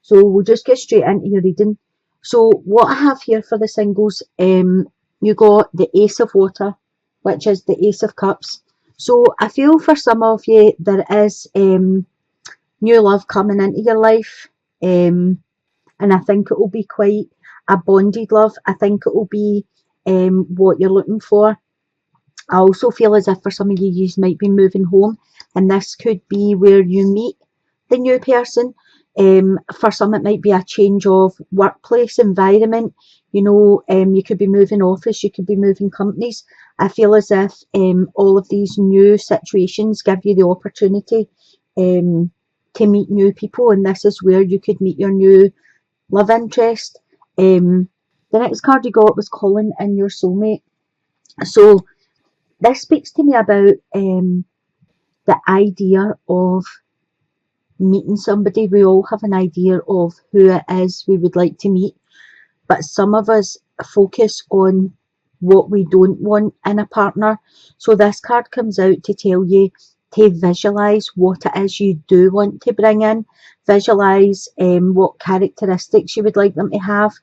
So we'll just get straight into your reading. So what I have here for the singles, you got the Ace of Water, which is the Ace of Cups. So I feel for some of you there is new love coming into your life, and I think it will be quite a bonded love. I think it will be what you're looking for. I also feel as if for some of you, you might be moving home, and this could be where you meet the new person. For some, it might be a change of workplace environment. You know, you could be moving office, you could be moving companies. I feel as if all of these new situations give you the opportunity to meet new people, and this is where you could meet your new love interest. The next card you got was calling in your soulmate. So this speaks to me about the idea of meeting somebody. We all have an idea of who it is we would like to meet, but some of us focus on what we don't want in a partner. So this card comes out to tell you to visualize what it is you do want to bring in. Visualize what characteristics you would like them to have.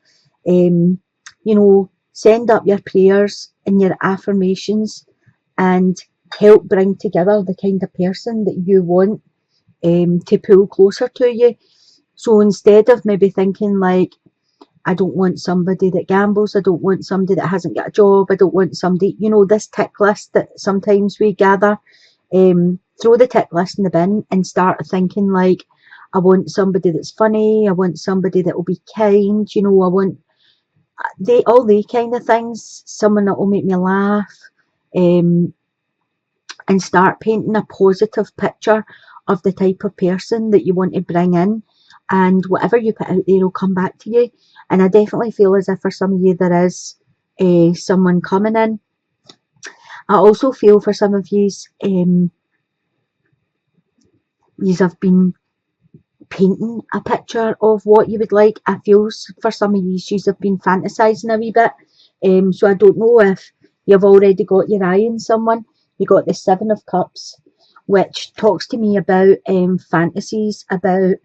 You know, send up your prayers and your affirmations and help bring together the kind of person that you want to pull closer to you. So instead of maybe thinking like, I don't want somebody that gambles, I don't want somebody that hasn't got a job, I don't want somebody, you know, this tick list that sometimes we gather, throw the tick list in the bin and start thinking like, I want somebody that's funny, I want somebody that will be kind, you know, I want all the kind of things, someone that will make me laugh, and start painting a positive picture of the type of person that you want to bring in, and whatever you put out there will come back to you. And I definitely feel as if for some of you there is someone coming in. I also feel for some of you, you have been painting a picture of what you would like. I feel for some of you have been fantasizing a wee bit. So I don't know if you've already got your eye on someone. You got the Seven of Cups, which talks to me about fantasies, about,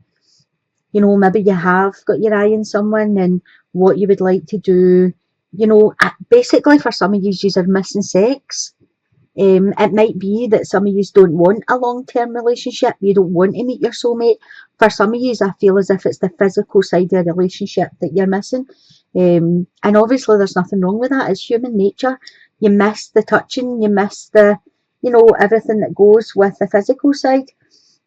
you know, maybe you have got your eye on someone and what you would like to do. You know, basically for some of you, you are missing sex. It might be that some of you don't want a long-term relationship. You don't want to meet your soulmate. For some of you, I feel as if it's the physical side of the relationship that you're missing. And obviously there's nothing wrong with that. It's human nature. You miss the touching, you miss the, you know, everything that goes with the physical side.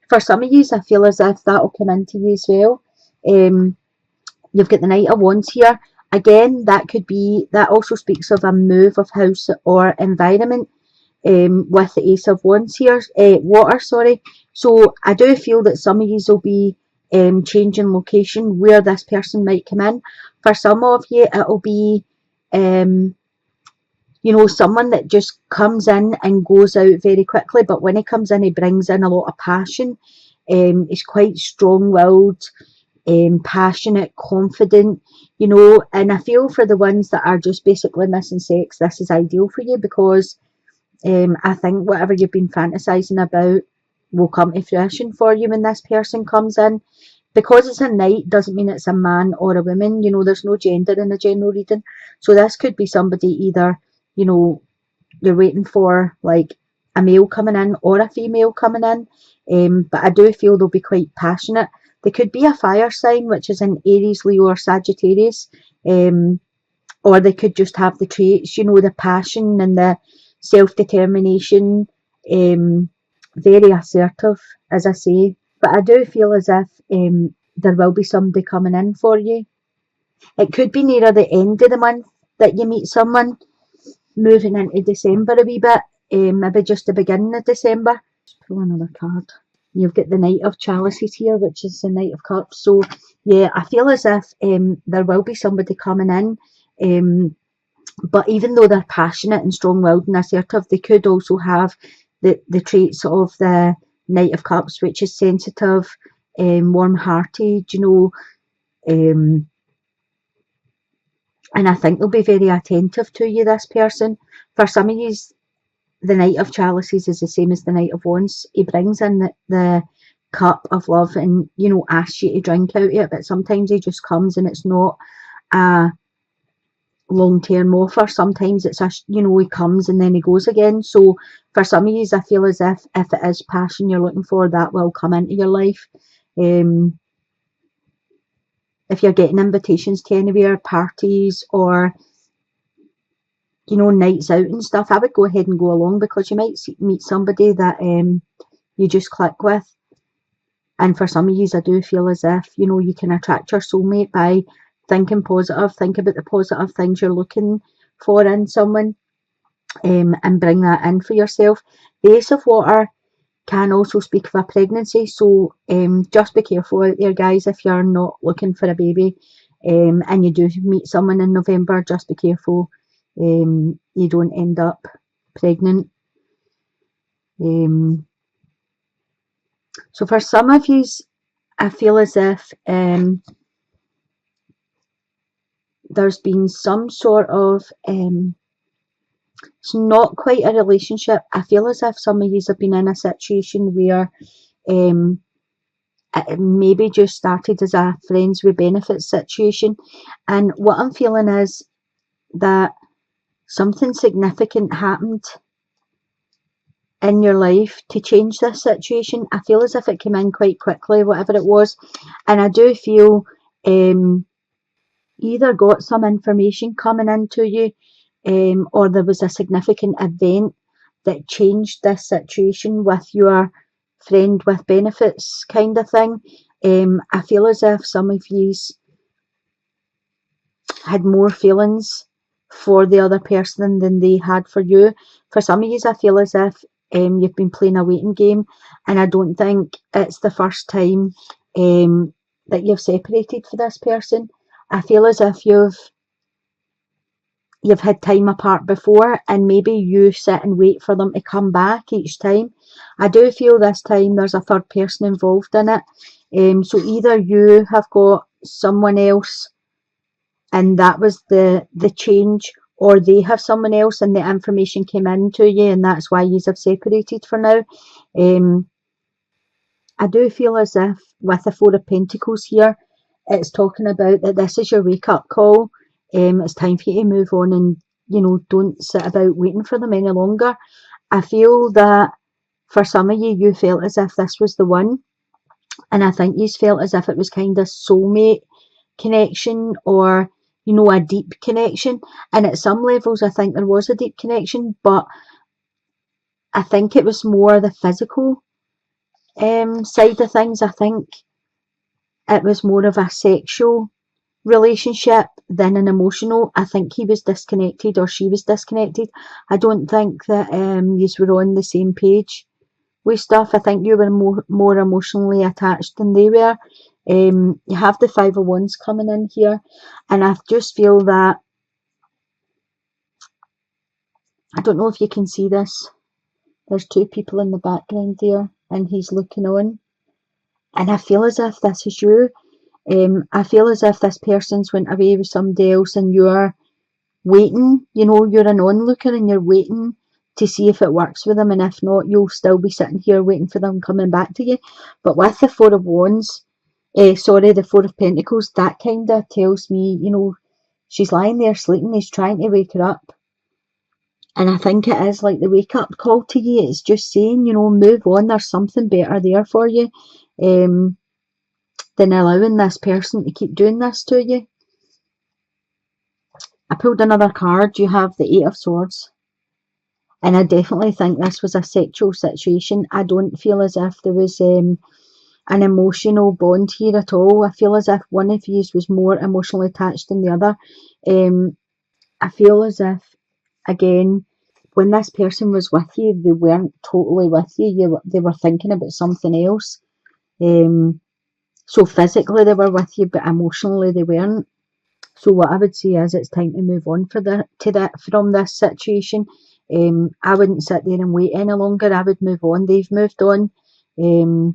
For some of you, I feel as if that will come into you as well. You've got the Knight of Wands here. Again, that also speaks of a move of house or environment. With the Ace of Wands here, water, sorry. So I do feel that some of you will be changing location where this person might come in. For some of you, it'll be, you know, someone that just comes in and goes out very quickly, but when he comes in, he brings in a lot of passion. He's quite strong-willed, passionate, confident, you know, and I feel for the ones that are just basically missing sex, this is ideal for you, because I think whatever you've been fantasizing about will come to fruition for you when this person comes in. Because it's a knight doesn't mean it's a man or a woman. You know, there's no gender in the general reading. So this could be somebody either, you know, you're waiting for like a male coming in or a female coming in. But I do feel they'll be quite passionate. They could be a fire sign, which is an Aries, Leo or Sagittarius. Or they could just have the traits, you know, the passion and the self-determination, very assertive, as I say. But I do feel as if there will be somebody coming in for you. It could be near the end of the month that you meet someone, moving into December a wee bit, maybe just the beginning of December. Let's pull another card. You've got the Knight of Chalices here, which is the Knight of Cups. So yeah, I feel as if there will be somebody coming in. But even though they're passionate and strong-willed and assertive, they could also have the traits of the Knight of Cups, which is sensitive, warm-hearted, you know, and I think they'll be very attentive to you, this person. For some of you, the Knight of Chalices is the same as the Knight of Wands. He brings in the cup of love and, you know, asks you to drink out of it, but sometimes he just comes and it's not a long-term offer. Sometimes it's a, you know, he comes and then he goes again. So for some of you, I feel as if it is passion you're looking for, that will come into your life. If you're getting invitations to anywhere, parties or, you know, nights out and stuff, I would go ahead and go along, because you might meet somebody that you just click with. And for some of you, I do feel as if, you know, you can attract your soulmate by thinking positive, think about the positive things you're looking for in someone, and bring that in for yourself. The Ace of Water can also speak of a pregnancy, so just be careful out there, guys, if you're not looking for a baby, and you do meet someone in November, just be careful you don't end up pregnant. So for some of you, I feel as if there's been some sort of it's not quite a relationship. I feel as if some of you have been in a situation where it maybe just started as a friends with benefits situation, and what I'm feeling is that something significant happened in your life to change this situation. I feel as if it came in quite quickly, whatever it was, and I do feel either got some information coming into you, or there was a significant event that changed this situation with your friend with benefits kind of thing. I feel as if some of you had more feelings for the other person than they had for you. For some of you, I feel as if you've been playing a waiting game, and I don't think it's the first time that you've separated for this person. I feel as if you've had time apart before, and maybe you sit and wait for them to come back each time. I do feel this time there's a third person involved in it. So either you have got someone else and that was the change, or they have someone else and the information came in to you and that's why you have separated for now. I do feel as if with the Four of Pentacles here, it's talking about that this is your wake up call. It's time for you to move on and, you know, don't sit about waiting for them any longer. I feel that for some of you, you felt as if this was the one, and I think you felt as if it was kind of soulmate connection, or, you know, a deep connection. And at some levels, I think there was a deep connection, but I think it was more the physical side of things. I think it was more of a sexual relationship than an emotional. I think he was disconnected or she was disconnected. I don't think that you were on the same page with stuff. I think you were more emotionally attached than they were. You have the Five of Wands coming in here, and I just feel that, I don't know if you can see this, there's two people in the background there and he's looking on, and I feel as if this is you. I feel as if this person's went away with somebody else and you're waiting, you know, you're an onlooker and you're waiting to see if it works with them, and if not, you'll still be sitting here waiting for them coming back to you. But with the Four of Wands, the Four of Pentacles, that kind of tells me, you know, she's lying there sleeping, he's trying to wake her up. And I think it is like the wake up call to you. It's just saying, you know, move on, there's something better there for you, than allowing this person to keep doing this to you. I pulled another card. You have the Eight of Swords. And I definitely think this was a sexual situation. I don't feel as if there was an emotional bond here at all. I feel as if one of you was more emotionally attached than the other. I feel as if, again, when this person was with you, they weren't totally with you. They were thinking about something else. So physically they were with you, but emotionally they weren't. So what I would say is it's time to move on from this situation. I wouldn't sit there and wait any longer. I would move on. They've moved on. And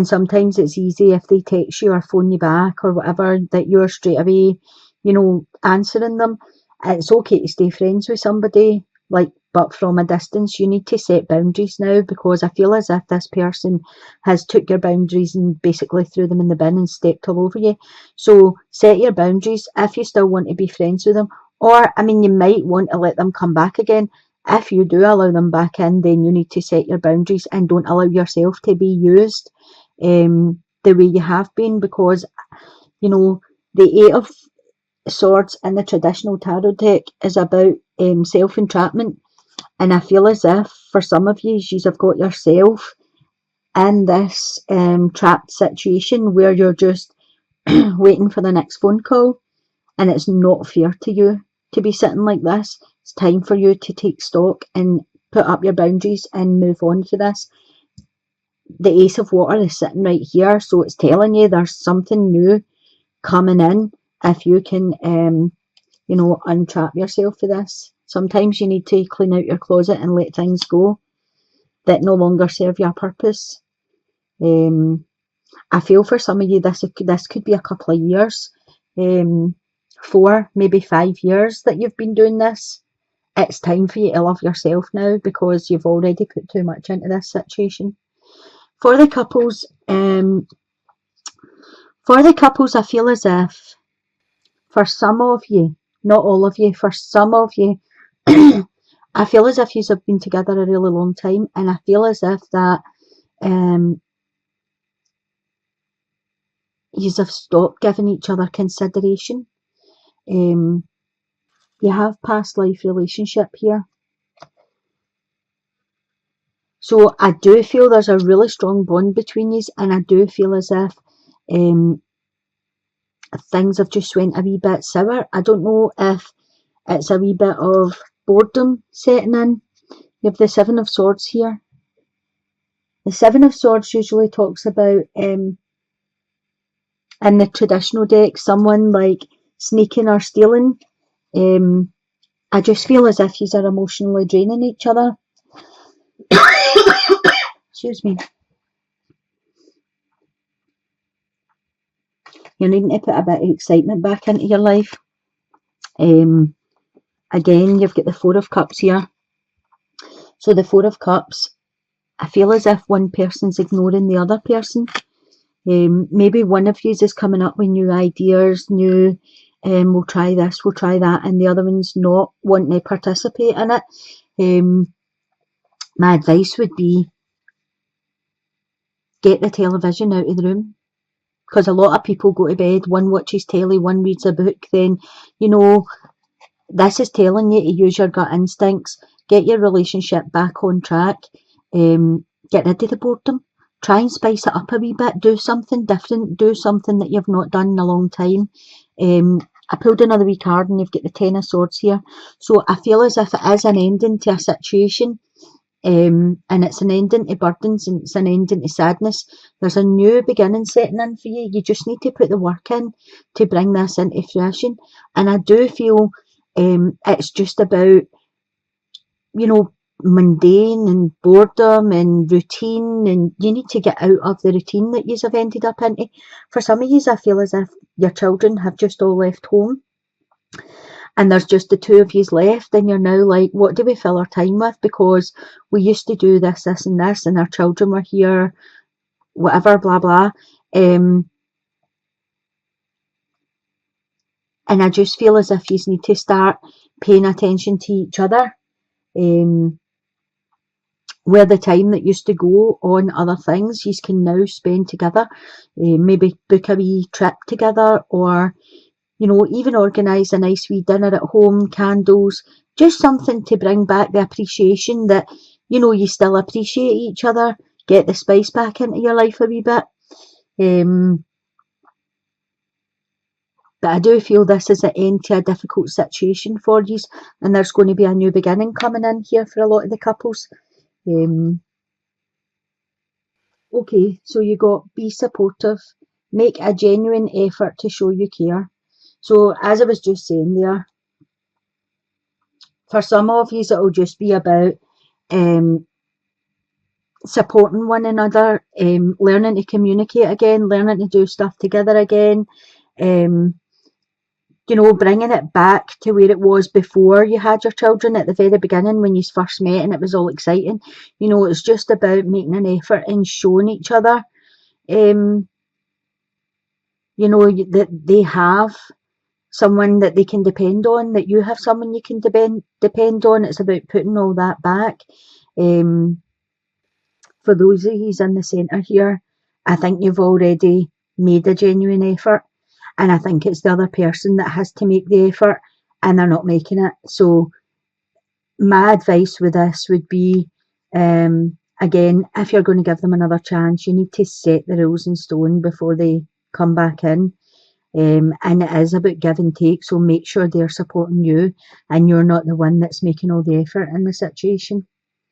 sometimes it's easy if they text you or phone you back or whatever, that you're straight away, you know, answering them. It's okay to stay friends with somebody. Like, but from a distance. You need to set boundaries now, because I feel as if this person has took your boundaries and basically threw them in the bin and stepped all over you. So set your boundaries if you still want to be friends with them. Or, I mean, you might want to let them come back again. If you do allow them back in, then you need to set your boundaries and don't allow yourself to be used the way you have been, because, you know, the Eight of Swords in the traditional tarot deck is about self-entrapment, and I feel as if for some of you, you've got yourself in this trapped situation where you're just waiting for the next phone call, and it's not fair to you to be sitting like this. It's time for you to take stock and put up your boundaries and move on for this. The Ace of Water is sitting right here, so it's telling you there's something new coming in if you can, you know, untrap yourself for this. Sometimes you need to clean out your closet and let things go that no longer serve your purpose. I feel for some of you this could be a couple of years, 4, maybe 5 years that you've been doing this. It's time for you to love yourself now, because you've already put too much into this situation. For the couples, I feel as if for some of you, not all of you, for some of you, I feel as if you have been together a really long time, and I feel as if that you have stopped giving each other consideration. You have past life relationship here. So I do feel there's a really strong bond between you, and I do feel as if things have just went a wee bit sour. I don't know if it's a wee bit of boredom setting in. You have the Seven of Swords here. The Seven of Swords usually talks about, in the traditional deck, someone like sneaking or stealing. I just feel as if you are emotionally draining each other. Excuse me. You're needing to put a bit of excitement back into your life. Again, you've got the Four of Cups here. So the Four of Cups, I feel as if one person's ignoring the other person. Maybe one of you is coming up with new ideas, we'll try this, we'll try that, and the other one's not wanting to participate in it. My advice would be, get the television out of the room, because a lot of people go to bed, one watches telly, one reads a book. Then, you know, this is telling you to use your gut instincts, get your relationship back on track, get rid of the boredom, try and spice it up a wee bit, do something different, do something that you've not done in a long time. I pulled another wee card and you've got the Ten of Swords here. So I feel as if it is an ending to a situation, and it's an ending to burdens, and it's an ending to sadness. There's a new beginning setting in for you. You just need to put the work in to bring this into fruition. And I do feel it's just about, you know, mundane and boredom and routine, and you need to get out of the routine that you have ended up into. For some of you, I feel as if your children have just all left home and there's just the two of you left, and you're now like, what do we fill our time with? Because we used to do this, this and this, and our children were here, whatever, blah, blah. And I just feel as if you need to start paying attention to each other. Where the time that used to go on other things, you can now spend together. Maybe book a wee trip together, or, you know, even organise a nice wee dinner at home, candles, just something to bring back the appreciation that, you know, you still appreciate each other, get the spice back into your life a wee bit. But I do feel this is an end to a difficult situation for you, and there's going to be a new beginning coming in here for a lot of the couples. Okay, so you got be supportive, make a genuine effort to show you care. So as I was just saying there, for some of you it'll just be about supporting one another, learning to communicate again, learning to do stuff together again, you know, bringing it back to where it was before you had your children at the very beginning when you first met and it was all exciting. You know, it's just about making an effort and showing each other, um, you know, that they have someone that they can depend on, that you have someone you can depend on. It's about putting all that back. Um, for those of you in the centre here, I think you've already made a genuine effort, and I think it's the other person that has to make the effort, and they're not making it. So my advice with this would be, again, if you're going to give them another chance, you need to set the rules in stone before they come back in. And it is about give and take, so make sure they're supporting you and you're not the one that's making all the effort in the situation.